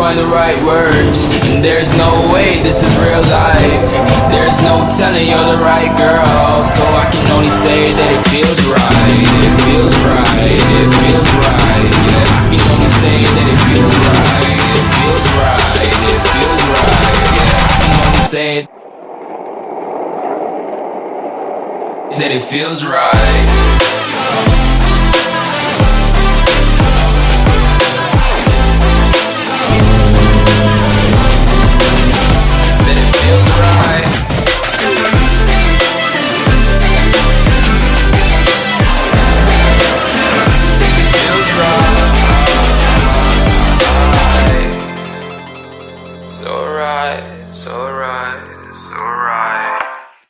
find the right words. And there's no way this is real life. There's no telling you're the right girl. So I can only say that it feels right. It feels right. It feels right. Yeah, I can only say that it feels right. It feels right. It feels right. Yeah, I can only say that it feels right. Feels right. Feels right. So right, so right, so right.